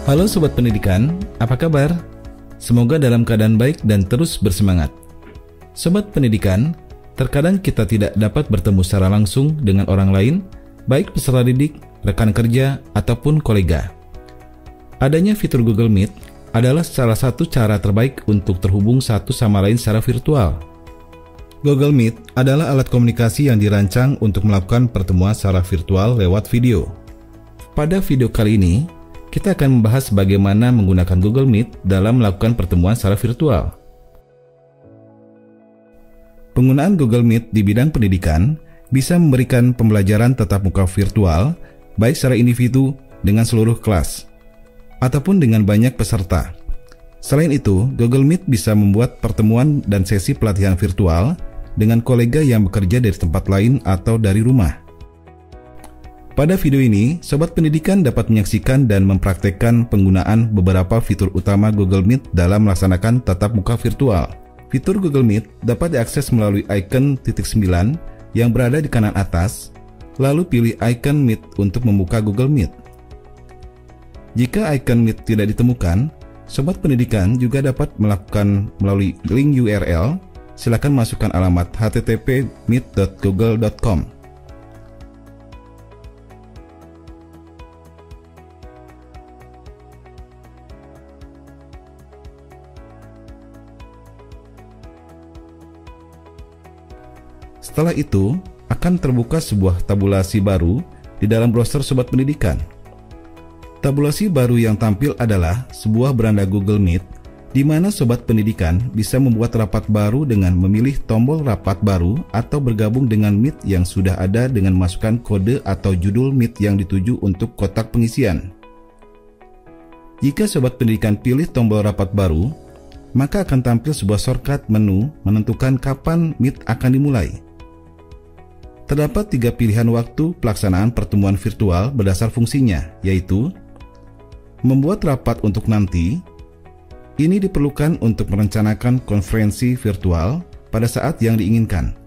Halo Sobat Pendidikan, apa kabar? Semoga dalam keadaan baik dan terus bersemangat. Sobat Pendidikan, terkadang kita tidak dapat bertemu secara langsung dengan orang lain, baik peserta didik, rekan kerja, ataupun kolega. Adanya fitur Google Meet adalah salah satu cara terbaik untuk terhubung satu sama lain secara virtual. Google Meet adalah alat komunikasi yang dirancang untuk melakukan pertemuan secara virtual lewat video. Pada video kali ini, kita akan membahas bagaimana menggunakan Google Meet dalam melakukan pertemuan secara virtual. Penggunaan Google Meet di bidang pendidikan bisa memberikan pembelajaran tatap muka virtual, baik secara individu dengan seluruh kelas, ataupun dengan banyak peserta. Selain itu, Google Meet bisa membuat pertemuan dan sesi pelatihan virtual dengan kolega yang bekerja dari tempat lain atau dari rumah. Pada video ini, Sobat Pendidikan dapat menyaksikan dan mempraktekkan penggunaan beberapa fitur utama Google Meet dalam melaksanakan tatap muka virtual. Fitur Google Meet dapat diakses melalui icon *9 yang berada di kanan atas, lalu pilih icon Meet untuk membuka Google Meet. Jika icon Meet tidak ditemukan, Sobat Pendidikan juga dapat melakukan melalui link URL. Silakan masukkan alamat http://meet.google.com. Setelah itu, akan terbuka sebuah tabulasi baru di dalam browser Sobat Pendidikan. Tabulasi baru yang tampil adalah sebuah beranda Google Meet, di mana Sobat Pendidikan bisa membuat rapat baru dengan memilih tombol rapat baru atau bergabung dengan Meet yang sudah ada dengan memasukkan kode atau judul Meet yang dituju untuk kotak pengisian. Jika Sobat Pendidikan pilih tombol rapat baru, maka akan tampil sebuah shortcut menu menentukan kapan Meet akan dimulai. Terdapat 3 pilihan waktu pelaksanaan pertemuan virtual berdasar fungsinya, yaitu membuat rapat untuk nanti. Ini diperlukan untuk merencanakan konferensi virtual pada saat yang diinginkan.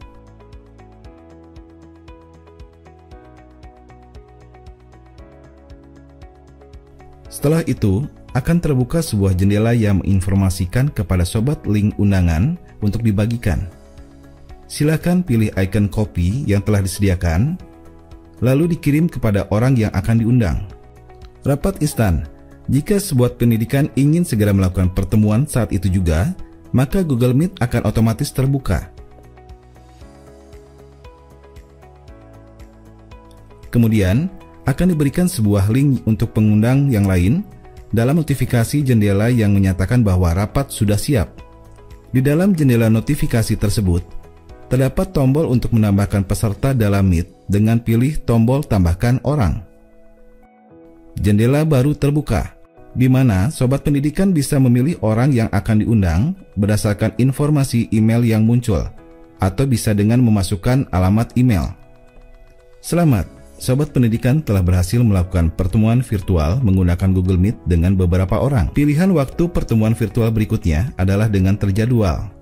Setelah itu, akan terbuka sebuah jendela yang menginformasikan kepada sobat link undangan untuk dibagikan. Silakan pilih icon copy yang telah disediakan, lalu dikirim kepada orang yang akan diundang. Rapat instan. Jika sebuah pendidikan ingin segera melakukan pertemuan saat itu juga, maka Google Meet akan otomatis terbuka. Kemudian, akan diberikan sebuah link untuk pengundang yang lain dalam notifikasi jendela yang menyatakan bahwa rapat sudah siap. Di dalam jendela notifikasi tersebut, terdapat tombol untuk menambahkan peserta dalam Meet dengan pilih tombol tambahkan orang. Jendela baru terbuka, di mana Sobat Pendidikan bisa memilih orang yang akan diundang berdasarkan informasi email yang muncul, atau bisa dengan memasukkan alamat email. Selamat, Sobat Pendidikan telah berhasil melakukan pertemuan virtual menggunakan Google Meet dengan beberapa orang. Pilihan waktu pertemuan virtual berikutnya adalah dengan terjadwal.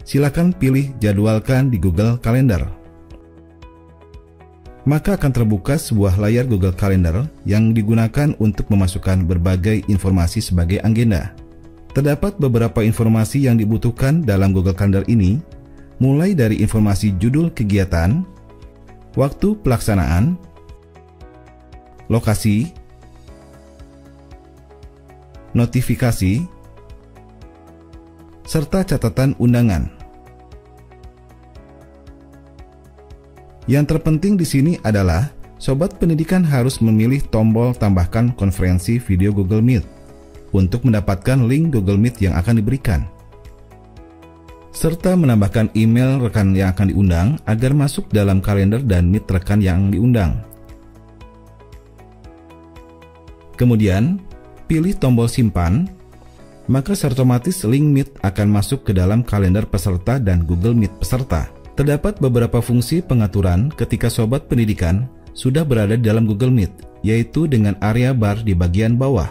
Silakan pilih jadwalkan di Google Calendar. Maka akan terbuka sebuah layar Google Calendar yang digunakan untuk memasukkan berbagai informasi sebagai agenda. Terdapat beberapa informasi yang dibutuhkan dalam Google Calendar ini, mulai dari informasi judul kegiatan, waktu pelaksanaan, lokasi, notifikasi, serta catatan undangan. Yang terpenting di sini adalah Sobat Pendidikan harus memilih tombol tambahkan konferensi video Google Meet untuk mendapatkan link Google Meet yang akan diberikan, serta menambahkan email rekan yang akan diundang agar masuk dalam kalender dan Meet rekan yang diundang. Kemudian, pilih tombol simpan, maka secara otomatis link Meet akan masuk ke dalam kalender peserta dan Google Meet peserta. Terdapat beberapa fungsi pengaturan ketika Sobat Pendidikan sudah berada di dalam Google Meet, yaitu dengan area bar di bagian bawah.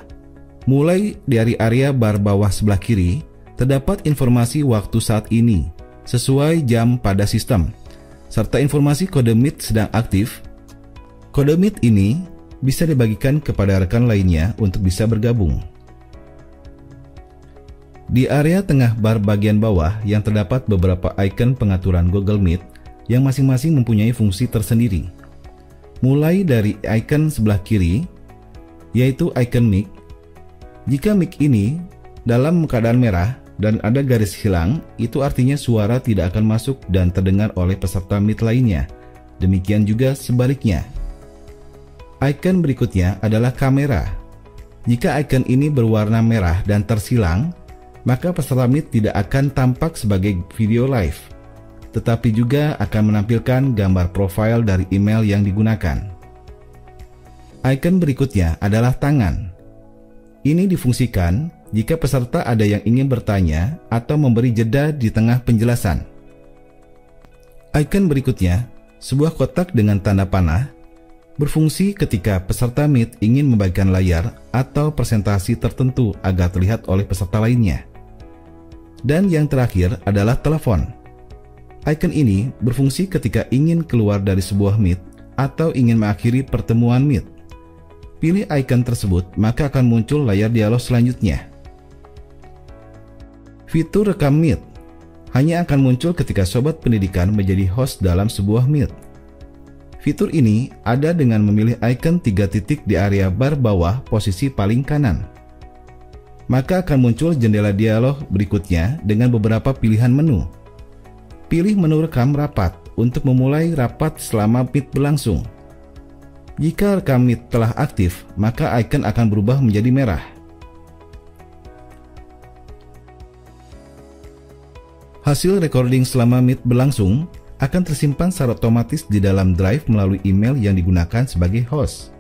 Mulai dari area bar bawah sebelah kiri, terdapat informasi waktu saat ini, sesuai jam pada sistem, serta informasi kode Meet sedang aktif. Kode Meet ini bisa dibagikan kepada rekan lainnya untuk bisa bergabung. Di area tengah bar bagian bawah yang terdapat beberapa icon pengaturan Google Meet yang masing-masing mempunyai fungsi tersendiri. Mulai dari icon sebelah kiri, yaitu icon mic. Jika mic ini dalam keadaan merah dan ada garis hilang, itu artinya suara tidak akan masuk dan terdengar oleh peserta Meet lainnya. Demikian juga sebaliknya. Icon berikutnya adalah kamera. Jika icon ini berwarna merah dan tersilang, maka peserta Meet tidak akan tampak sebagai video live, tetapi juga akan menampilkan gambar profil dari email yang digunakan. Icon berikutnya adalah tangan. Ini difungsikan jika peserta ada yang ingin bertanya atau memberi jeda di tengah penjelasan. Icon berikutnya, sebuah kotak dengan tanda panah, berfungsi ketika peserta Meet ingin membagikan layar atau presentasi tertentu agar terlihat oleh peserta lainnya. Dan yang terakhir adalah telepon. Icon ini berfungsi ketika ingin keluar dari sebuah Meet atau ingin mengakhiri pertemuan Meet. Pilih icon tersebut, maka akan muncul layar dialog selanjutnya. Fitur rekam Meet hanya akan muncul ketika sobat pendidikan menjadi host dalam sebuah Meet. Fitur ini ada dengan memilih icon 3 titik di area bar bawah posisi paling kanan. Maka akan muncul jendela dialog berikutnya dengan beberapa pilihan menu. Pilih menu rekam rapat untuk memulai rapat selama Meet berlangsung. Jika rekam Meet telah aktif, maka icon akan berubah menjadi merah. Hasil recording selama Meet berlangsung akan tersimpan secara otomatis di dalam Drive melalui email yang digunakan sebagai host.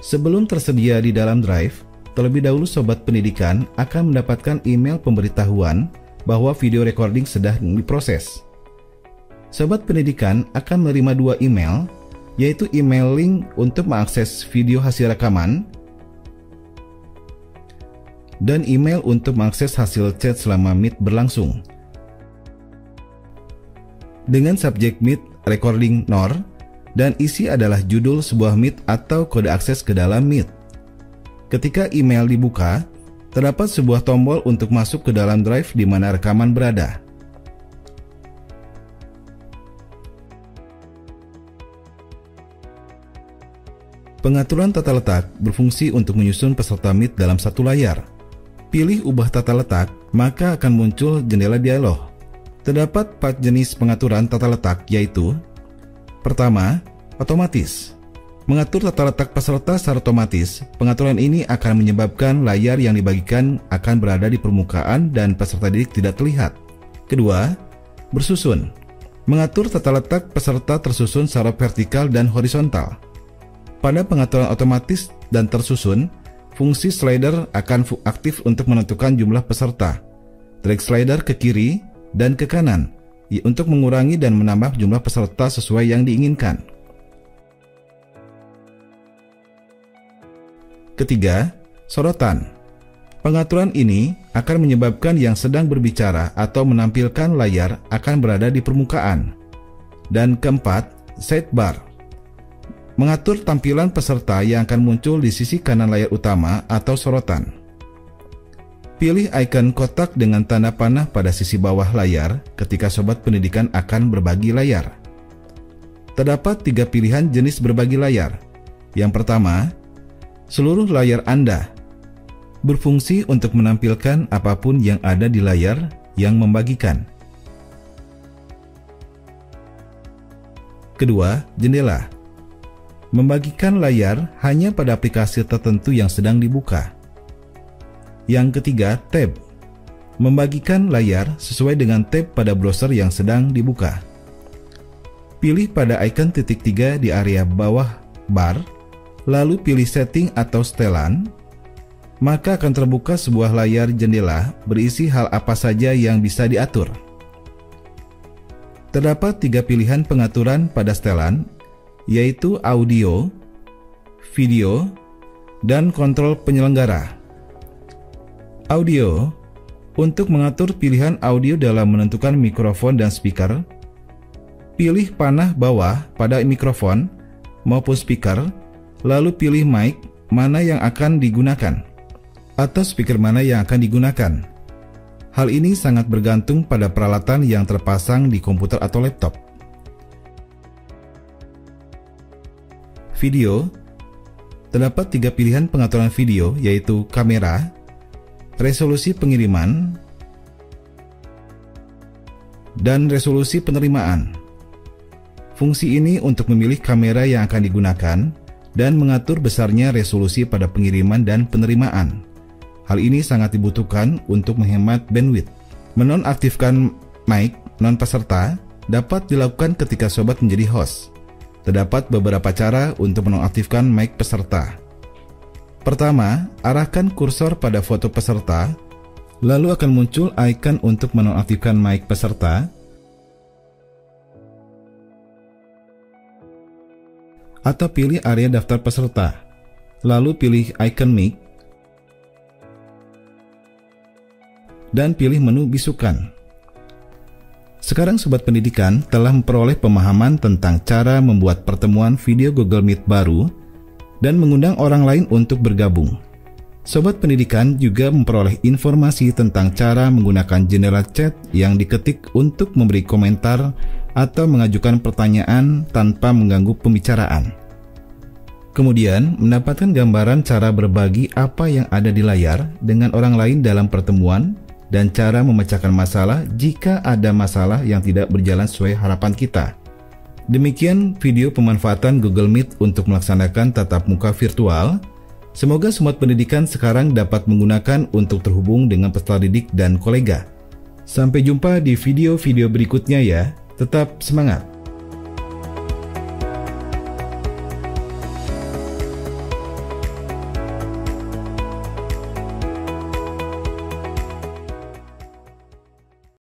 Sebelum tersedia di dalam Drive, terlebih dahulu sobat pendidikan akan mendapatkan email pemberitahuan bahwa video recording sedang diproses. Sobat pendidikan akan menerima 2 email, yaitu email link untuk mengakses video hasil rekaman dan email untuk mengakses hasil chat selama Meet berlangsung. Dengan subjek Meet recording NOR dan isi adalah judul sebuah Meet atau kode akses ke dalam Meet. Ketika email dibuka, terdapat sebuah tombol untuk masuk ke dalam Drive di mana rekaman berada. Pengaturan tata letak berfungsi untuk menyusun peserta Meet dalam satu layar. Pilih ubah tata letak, maka akan muncul jendela dialog. Terdapat 4 jenis pengaturan tata letak, yaitu: pertama, otomatis. Mengatur tata letak peserta secara otomatis. Pengaturan ini akan menyebabkan layar yang dibagikan akan berada di permukaan dan peserta didik tidak terlihat. Kedua, bersusun. Mengatur tata letak peserta tersusun secara vertikal dan horizontal. Pada pengaturan otomatis dan tersusun, fungsi slider akan aktif untuk menentukan jumlah peserta. Drag slider ke kiri dan ke kanan untuk mengurangi dan menambah jumlah peserta sesuai yang diinginkan. Ketiga, sorotan. Pengaturan ini akan menyebabkan yang sedang berbicara atau menampilkan layar akan berada di permukaan. Dan keempat, sidebar. Mengatur tampilan peserta yang akan muncul di sisi kanan layar utama atau sorotan. Pilih icon kotak dengan tanda panah pada sisi bawah layar ketika sobat pendidikan akan berbagi layar. Terdapat 3 pilihan jenis berbagi layar. Yang pertama, seluruh layar Anda berfungsi untuk menampilkan apapun yang ada di layar yang membagikan. Kedua, jendela. Membagikan layar hanya pada aplikasi tertentu yang sedang dibuka. Yang ketiga, tab. Membagikan layar sesuai dengan tab pada browser yang sedang dibuka. Pilih pada icon titik 3 di area bawah bar, lalu pilih setting atau setelan, maka akan terbuka sebuah layar jendela berisi hal apa saja yang bisa diatur. Terdapat 3 pilihan pengaturan pada setelan, yaitu audio, video, dan kontrol penyelenggara. Audio, untuk mengatur pilihan audio dalam menentukan mikrofon dan speaker, pilih panah bawah pada mikrofon maupun speaker lalu pilih mic mana yang akan digunakan, atau speaker mana yang akan digunakan. Hal ini sangat bergantung pada peralatan yang terpasang di komputer atau laptop. Video. Terdapat 3 pilihan pengaturan video, yaitu kamera, resolusi pengiriman, dan resolusi penerimaan. Fungsi ini untuk memilih kamera yang akan digunakan dan mengatur besarnya resolusi pada pengiriman dan penerimaan. Hal ini sangat dibutuhkan untuk menghemat bandwidth. Menonaktifkan mic non-peserta dapat dilakukan ketika sobat menjadi host. Terdapat beberapa cara untuk menonaktifkan mic peserta. Pertama, arahkan kursor pada foto peserta, lalu akan muncul icon untuk menonaktifkan mic peserta, atau pilih area daftar peserta, lalu pilih icon mic, dan pilih menu bisukan. Sekarang Sobat Pendidikan telah memperoleh pemahaman tentang cara membuat pertemuan video Google Meet baru dan mengundang orang lain untuk bergabung. Sobat Pendidikan juga memperoleh informasi tentang cara menggunakan jendela chat yang diketik untuk memberi komentar atau mengajukan pertanyaan tanpa mengganggu pembicaraan. Kemudian, mendapatkan gambaran cara berbagi apa yang ada di layar dengan orang lain dalam pertemuan dan cara memecahkan masalah jika ada masalah yang tidak berjalan sesuai harapan kita. Demikian video pemanfaatan Google Meet untuk melaksanakan tatap muka virtual. Semoga Sobat Pendidikan sekarang dapat menggunakan untuk terhubung dengan peserta didik dan kolega. Sampai jumpa di video-video berikutnya ya. Tetap semangat!